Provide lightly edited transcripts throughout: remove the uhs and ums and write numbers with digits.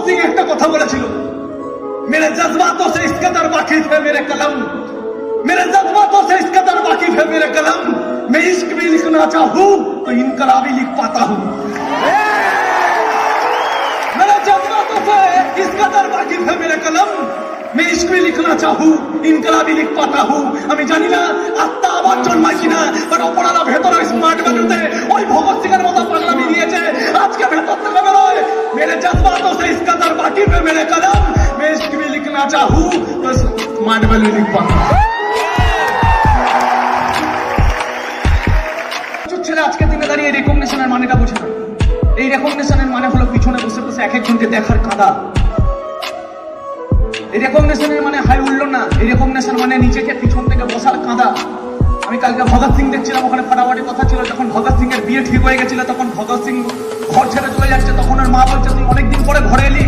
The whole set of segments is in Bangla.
সিং একটা কথা বলেছিল, मेरे जज्बातों से इस कदर वाकिफ है मेरे कलम, मेरे जज्बातों से इस कदर वाकिफ है मेरे कलम, मैं इश्क भी लिखना चाहूं तो इनकलाबी लिख पाता हूं। मेरे जज्बातों से इस कदर वाकिफ है मेरे कलम, मैं इश्क भी लिखना चाहूं इनकलाबी लिख पाता हूं। আমি জানি না আত্মা আবার জন্মায় কিনা, বাট অপরাধা ভেতরে স্মার্ট ভ্যালুতে ওই ভগৎ সিং এর মতো পাগলামি নিয়েছে। আজকে ভেতর থেকে বেরোয়, मेरे जज्बातों से इस कदर वाकिफ है मेरे कलम, मैं इश्क भी लिखना चाहूं तो स्मार्ट वैल्यू लिख पाता हूं। ছেলে আজকে দিনে দাঁড়িয়ে রেকগনিশনের মানেটা বোঝে না। এই রেকগনিশনের মানে হলো পিছনে বসে বসে এক একজনকে দেখার কাঁদা। এই রেকগনিশনের মানে হাই উঠলো না, এই রেকগনিশন মানে নিজেকে পিছন থেকে বসার কাঁদা। আমি কালকে ভগৎ সিং দেখছিলাম, ওখানে ফাটাফাটি কথা ছিল। যখন ভগৎ সিং এর বিয়ে ঠিক হয়ে গেছিল, তখন ভগৎ সিং ঘর ছেড়ে চলে যাচ্ছে, তখন ওর মা বলছে তুই অনেকদিন পরে ঘরে এলি,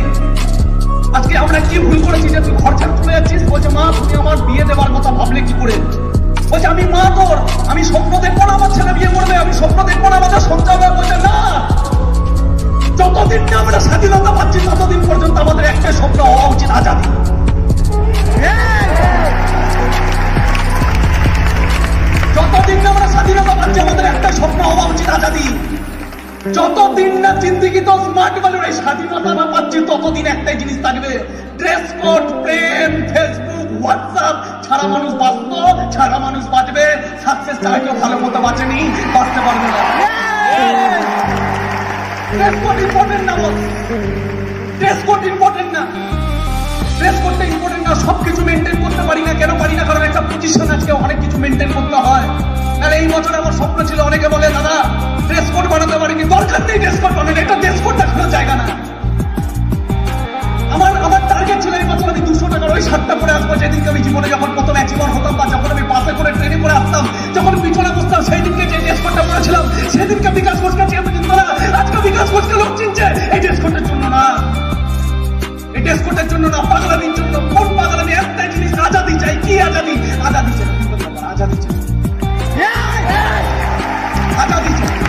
আজকে আমরা কি ভুল করেছি যে তুই ঘর ছেড়ে চলে যাচ্ছিস? বলছে মা তুমি আমার বিয়ে দেওয়ার কথা ভাবলে কি করে? বলছে আমি মা তোর, আমি স্বপ্ন দেখবো না আমার ছেলে বিয়ে করবে, আমি স্বপ্ন দেখবো না আমাদের সংসার হবে। বলছে না, যতদিন না আমরা স্বাধীনতা পাচ্ছি ততদিন পর্যন্ত আমাদের একটা স্বপ্ন হওয়া উচিত, আজাদী। যতদিন না আমরা স্বাধীনতা পাচ্ছি আমাদের একটা স্বপ্ন হওয়া উচিত, আজাদী। যতদিন না জিন্দিগি তো স্মার্ট ভ্যালু এই স্বাধীনতা না পাচ্ছি ততদিন একটাই জিনিস থাকবে, ড্রেস কোড, প্রেম, ফেসবুক, হোয়াটসঅ্যাপ ছাড়া মানুষ বাঁচত, ছাড়া মানুষ বাঁচবে। সাকসেস ছাড়া কেউ ভালো মতো বাঁচেনি, বাঁচতে পারবে না। ড্রেস কোড ইম্পর্টেন্ট না, বল ড্রেস কোড ইম্পর্টেন্ট না, ড্রেস কোডটা ইম্পর্টেন্ট না। সবকিছু মেনটেন করতে পারি না, কেন পারি না? কারণ একটা পজিশন আজকে অনেক কিছু মেনটেন করতে হয়। তাহলে এই বছর আমার স্বপ্ন ছিল, অনেকে বলে দাদা ড্রেস কোড বানাতে পারিনি, দরকার নেই ড্রেস কোড বানানো, এটা ড্রেস কোড দেখানোর জায়গা না। আমার টার্গেট ছিল এই বছর আমি 200 টাকার ওই শার্টটা পরে আসবো। যেদিনকে আমি জীবনে যখন প্রথম অ্যাচিভার হতাম, বা যখন আমি বাসে করে ট্রেনে করে আসতাম, যখন পিছনে বসতাম, সেই দিনকে যে ড্রেস কোডটা পরেছিলাম, সেদিনকে বিকাশ ঘোষকে চিনতো না, আজকে বিকাশ ঘোষকে লোক চিনছে। এই ড্রেস কোডের জন্য না, এই ড্রেস কোডের জন্য না, পাগলামির জন্য। কোন পাগলামি? একটাই জিনিস, আজাদি চাই। কি আজাদি? আজাদি চাই, আজাদি চাই, आजादी चाहिए।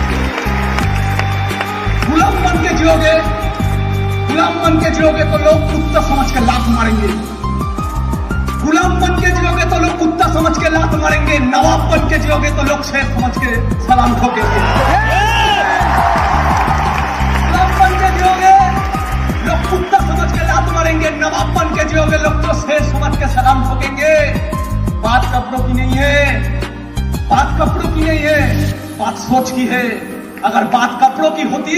गुलाम बन के जियोगे, गुलाम बन के जियोगे तो लोग कुत्ता समझ के लात मारेंगे, गुलाम बन के जियोगे तो लोग कुत्ता समझ के लात मारेंगे, नवाब बन के जियोगे तो लोग शेर समझ के सलाम ठोकेंगे। गुलाम बन के जियोगे लोग कुत्ता समझ के लात मारेंगे, नवाब बन के जियोगे लोग तो शेर समझ के सलाम ठोकेंगे। बात कपड़ों की नहीं है, बात कपड़ों की नहीं है, बात सोच की है। अगर बात कपड़ों की होती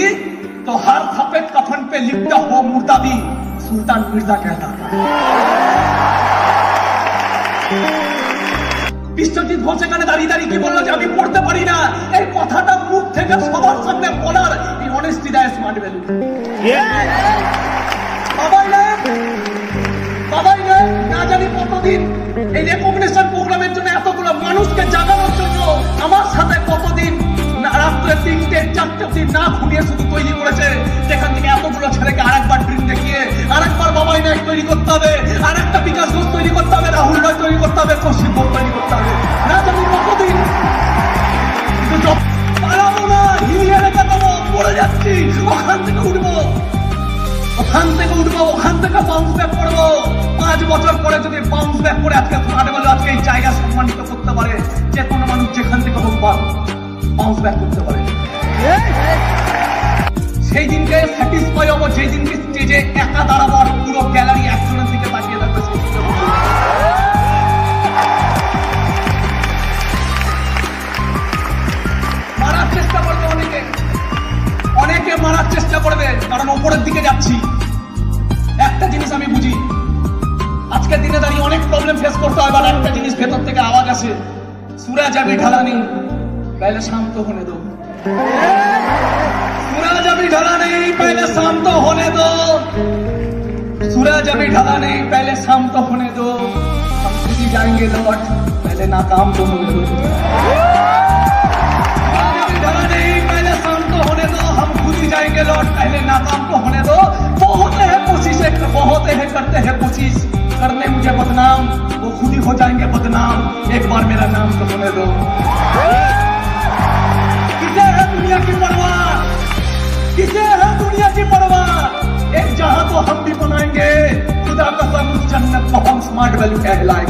तो हर सफेद कफन पे लिपटा हुआ मुर्दा भी सुल्तान मिर्जा कहता था। বিশ্বজিৎ ঘোষ এখানে দাঁড়িয়ে দাঁড়িয়ে কি বললো যে আমি পড়তে পারি না, এই কথাটা মুখ থেকে সবার সামনে বলার এই অনেস্টি দেয় স্মার্ট ভ্যালু। বাবাই না জানি কতদিন এই রেকগনিশন প্রোগ্রামের জন্য, এতগুলো মানুষকে জাগানোর জন্য আমার সাথে কতদিন রাত্রে 3টে 4টে অবধি না ঘুমিয়ে শুধু তৈরি করেছে, যেখান থেকে এতগুলো ছেলেকে আরেকবার ড্রিম দেখিয়ে আরেকবার বাবাই নায়ক তৈরি করতে হবে, আরেকটা বিকাশ ঘোষ তৈরি করতে হবে, রাহুল রয় তৈরি করতে হবে, কৌশিক ঘোষ তৈরি করতে হবে। না জানি কতদিন পালাবো না, হিলিয়ে রেখে দেবো, পড়ে যাচ্ছি, ওখান থেকে উঠবো, ওখান থেকে উঠবো, ওখান থেকে বাউন্স ব্যাক করবো। 5 বছর পরে যদি বাউন্স ব্যাক করে আজকে স্মার্ট ভ্যালু আজকে এই জায়গা সম্মানিত করতে পারে, যে কোনো মানুষ যেখান থেকে হোক বাউন্স ব্যাক করতে পারে। সেই দিনকে স্যাটিসফাই হবো যেই দিনকে স্টেজে একা দাঁড়াবো আর পুরো গ্যালারি একজনের দিকে তাকিয়ে থাকবে। মারার চেষ্টা করবে অনেকে, অনেকে মারার চেষ্টা করবে, কারণ ওপরের দিকে যাচ্ছি। একটা জিনিস আমি বুঝি, আজকের দিনে দাঁড়িয়ে অনেক প্রবলেম ফেস করতে হয়, বাট একটা জিনিস ভেতর থেকে আওয়াজ আসে, सूरज अभी ढला नहीं, पहले शाम तो होने दो, सूरज अभी ढला नहीं, पहले शाम तो होने दो, सूरज अभी ढला नहीं, पहले शाम तो होने दो, हम खुद ही जाएंगे लौट, पहले नाकाम तो होने दो, सूरज अभी ढला नहीं, पहले शाम तो होने दो, हम खुद ही जाएंगे लौट, पहले नाकाम तो होने दो। बहुत है कोशिशें, बहुत है करते हैं कोशिश करने मुझे बदनाम, वो खुद ही हो जाएंगे बदनाम, एक बार मेरा नाम तो होने दो। किसे है दुनिया की परवाह, किसे है दुनिया की परवाह, एक जहां तो हम भी like